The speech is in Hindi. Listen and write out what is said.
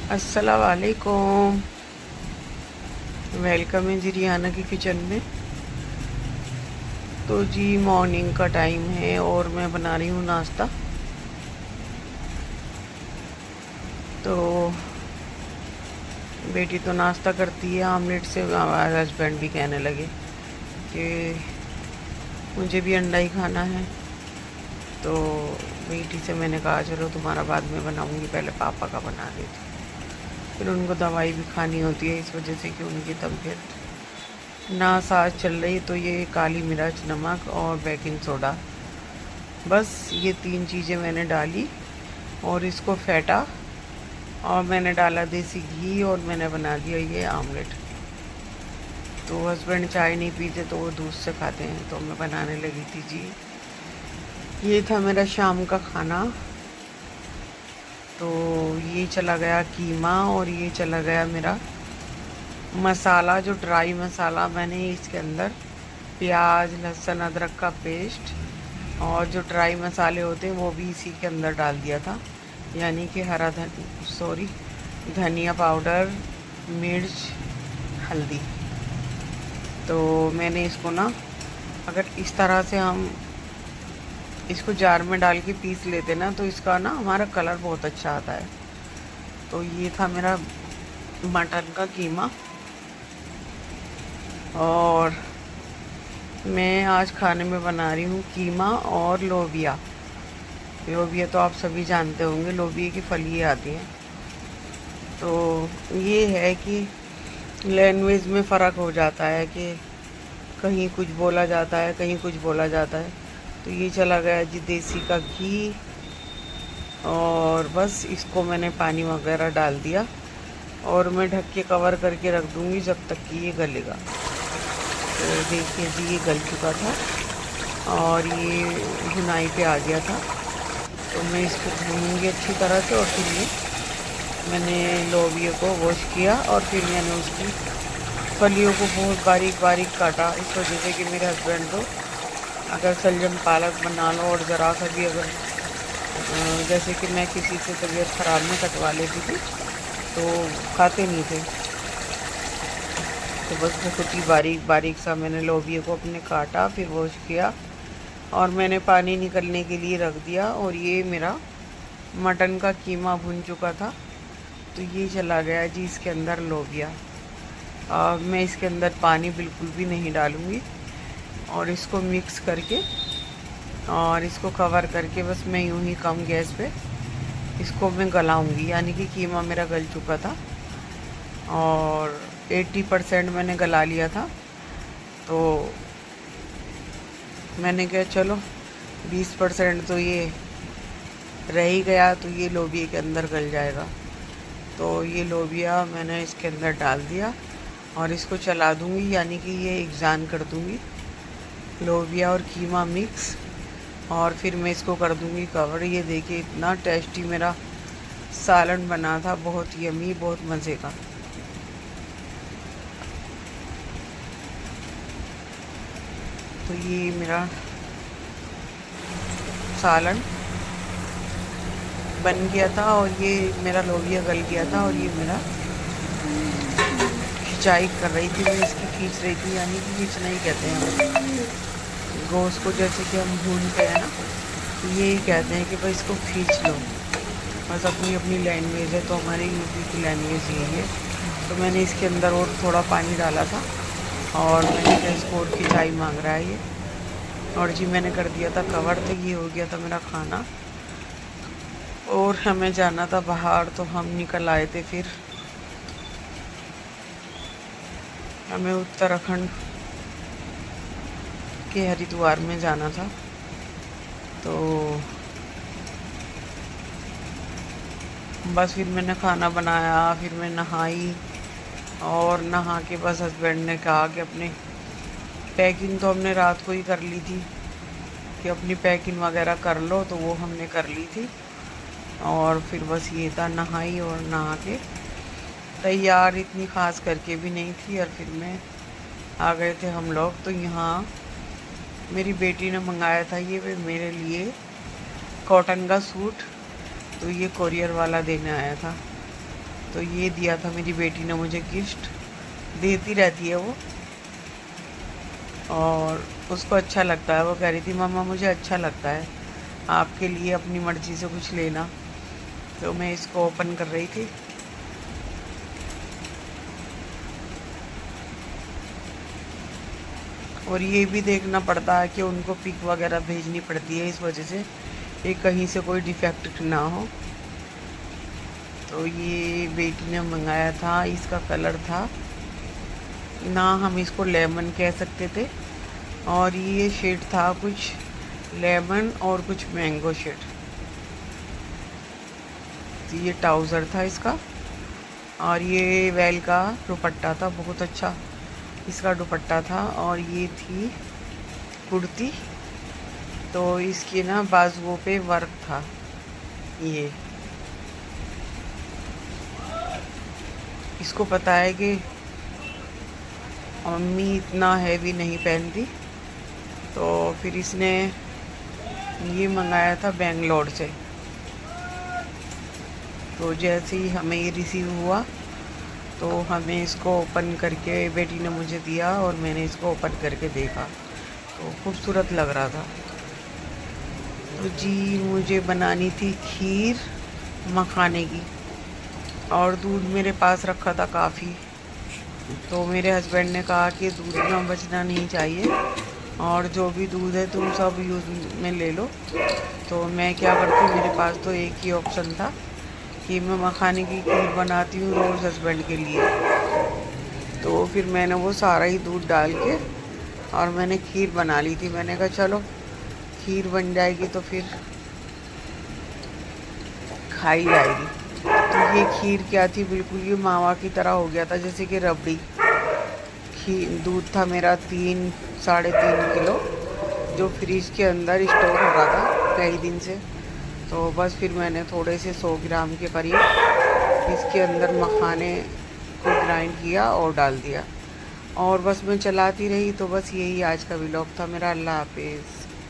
अस्सलाम वालेकुम। वेलकम है जी रिहाना की किचन में। तो जी मॉर्निंग का टाइम है और मैं बना रही हूँ नाश्ता। तो बेटी तो नाश्ता करती है आमलेट से, हमारे हस्बैंड भी कहने लगे कि मुझे भी अंडा ही खाना है। तो बेटी से मैंने कहा चलो तुम्हारा बाद में बनाऊँगी, पहले पापा का बना देती। फिर उनको दवाई भी खानी होती है इस वजह से कि उनकी तबीयत नासाज चल रही। तो ये काली मिर्च, नमक और बेकिंग सोडा, बस ये 3 चीज़ें मैंने डाली और इसको फेंटा। और मैंने डाला देसी घी और मैंने बना दिया ये आमलेट। तो हस्बैंड चाय नहीं पीते तो वो दूध से खाते हैं, तो मैं बनाने लगी थी जी। ये था मेरा शाम का खाना। तो ये चला गया कीमा और ये चला गया मेरा मसाला, जो ड्राई मसाला मैंने इसके अंदर प्याज, लहसुन, अदरक का पेस्ट और जो ड्राई मसाले होते हैं वो भी इसी के अंदर डाल दिया था। यानी कि धनिया पाउडर, मिर्च, हल्दी। तो मैंने इसको ना, अगर इस तरह से हम इसको जार में डाल के पीस लेते ना तो इसका ना हमारा कलर बहुत अच्छा आता है। तो ये था मेरा मटन का कीमा। और मैं आज खाने में बना रही हूँ कीमा और लोबिया। लोबिया तो आप सभी जानते होंगे, लोबिया की फली आती हैं। तो ये है कि लैंग्वेज में फ़र्क हो जाता है कि कहीं कुछ बोला जाता है, कहीं कुछ बोला जाता है। तो ये चला गया जी देसी का घी। और बस इसको मैंने पानी वगैरह डाल दिया और मैं ढक के कवर करके रख दूँगी जब तक कि ये गलेगा। तो देखिए जी ये गल चुका था और ये भुनाई पे आ गया था। तो मैं इसको भूनूंगी अच्छी तरह से। और फिर ये मैंने लोबिया को वॉश किया और फिर मैंने उसकी फलियों को बहुत बारीक बारीक काटा, इस वजह से कि मेरे हस्बैंड को अगर सलजम पालक बना लो और ज़रा सा भी अगर जैसे कि मैं किसी से तबीयत ख़राब में कटवा लेती थी तो खाते नहीं थे। तो बस बहुत ही बारीक बारीक सा मैंने लोबिया को अपने काटा, फिर वॉश किया और मैंने पानी निकलने के लिए रख दिया। और ये मेरा मटन का कीमा भुन चुका था। तो ये चला गया जी इसके अंदर लोबिया। मैं इसके अंदर पानी बिल्कुल भी नहीं डालूँगी और इसको मिक्स करके और इसको कवर करके बस मैं यूं ही कम गैस पे इसको मैं गलाऊंगी। यानी कि कीमा मेरा गल चुका था और 80% मैंने गला लिया था। तो मैंने कहा चलो 20% तो ये रह ही गया, तो ये लोबिया के अंदर गल जाएगा। तो ये लोबिया मैंने इसके अंदर डाल दिया और इसको चला दूंगी, यानी कि ये एकजान कर दूंगी लोबिया और कीमा मिक्स। और फिर मैं इसको कर दूंगी कवर। ये देखिए इतना टेस्टी मेरा सालन बना था, बहुत यमी, बहुत मज़े का। तो ये मेरा सालन बन गया था और ये मेरा लोबिया गल गया था और ये मेरा खिंचाई कर रही थी, मैं इसकी खींच रही थी। यानी कि खींचना ही कहते हैं हम गोश्त को, जैसे कि हम भूनते हैं ना, तो यही कहते हैं कि भाई इसको खींच लो। बस अपनी अपनी लैंग्वेज है, तो हमारी यूपी की लैंग्वेज यही है। तो मैंने इसके अंदर और थोड़ा पानी डाला था और मैंने कहा इसको और खिंचाई मांग रहा है ये। और जी मैंने कर दिया था कवर। तो ये हो गया था मेरा खाना और हमें जाना था बाहर, तो हम निकल आए थे। फिर हमें उत्तराखंड के हरिद्वार में जाना था। तो बस फिर मैंने खाना बनाया, फिर मैं नहाई और नहा के बस हस्बैंड ने कहा कि अपने पैकिंग तो हमने रात को ही कर ली थी कि अपनी पैकिंग वगैरह कर लो, तो वो हमने कर ली थी। और फिर बस ये था, नहाई और नहा के तैयार इतनी ख़ास करके भी नहीं थी। और फिर मैं आ गए थे हम लोग। तो यहाँ मेरी बेटी ने मंगाया था ये मेरे लिए कॉटन का सूट, तो ये कोरियर वाला देने आया था। तो ये दिया था मेरी बेटी ने मुझे गिफ्ट, देती रहती है वो, और उसको अच्छा लगता है। वो कह रही थी मम्मा मुझे अच्छा लगता है आपके लिए अपनी मर्ज़ी से कुछ लेना। तो मैं इसको ओपन कर रही थी। और ये भी देखना पड़ता है कि उनको पिक वगैरह भेजनी पड़ती है, इस वजह से ये कहीं से कोई डिफेक्ट ना हो। तो ये बेटी ने मंगाया था, इसका कलर था ना, हम इसको लेमन कह सकते थे, और ये शेड था कुछ लेमन और कुछ मैंगो शेड। तो ये ट्राउज़र था इसका, और ये वेल का दुपट्टा था, बहुत अच्छा इसका दुपट्टा था। और ये थी कुर्ती, तो इसके ना बाजुओं पे वर्क था। ये इसको पता है कि मम्मी इतना हैवी नहीं पहनती, तो फिर इसने ये मंगाया था बेंगलोर से। तो जैसे ही हमें ये रिसीव हुआ तो हमें इसको ओपन करके बेटी ने मुझे दिया और मैंने इसको ओपन करके देखा, तो खूबसूरत लग रहा था। तो जी मुझे बनानी थी खीर मखाने की, और दूध मेरे पास रखा था काफ़ी। तो मेरे हस्बैंड ने कहा कि दूध ना बचना नहीं चाहिए, और जो भी दूध है तुम सब यूज़ में ले लो। तो मैं क्या करती हूँ, मेरे पास तो एक ही ऑप्शन था कि मैं मखाने की खीर बनाती हूँ रोज़ हस्बैंड के लिए। तो फिर मैंने वो सारा ही दूध डाल के और मैंने खीर बना ली थी। मैंने कहा चलो खीर बन जाएगी तो फिर खाई जाएगी। तो ये खीर क्या थी, बिल्कुल ये मावा की तरह हो गया था, जैसे कि रबड़ी। खीर दूध था मेरा 3-3.5 किलो, जो फ्रिज के अंदर स्टोर हो रहा था कई दिन से। तो बस फिर मैंने थोड़े से 100 ग्राम के करीब इसके अंदर मखाने को ग्राइंड किया और डाल दिया, और बस मैं चलाती रही। तो बस यही आज का व्लॉग था मेरा। अल्लाह हाफिज़।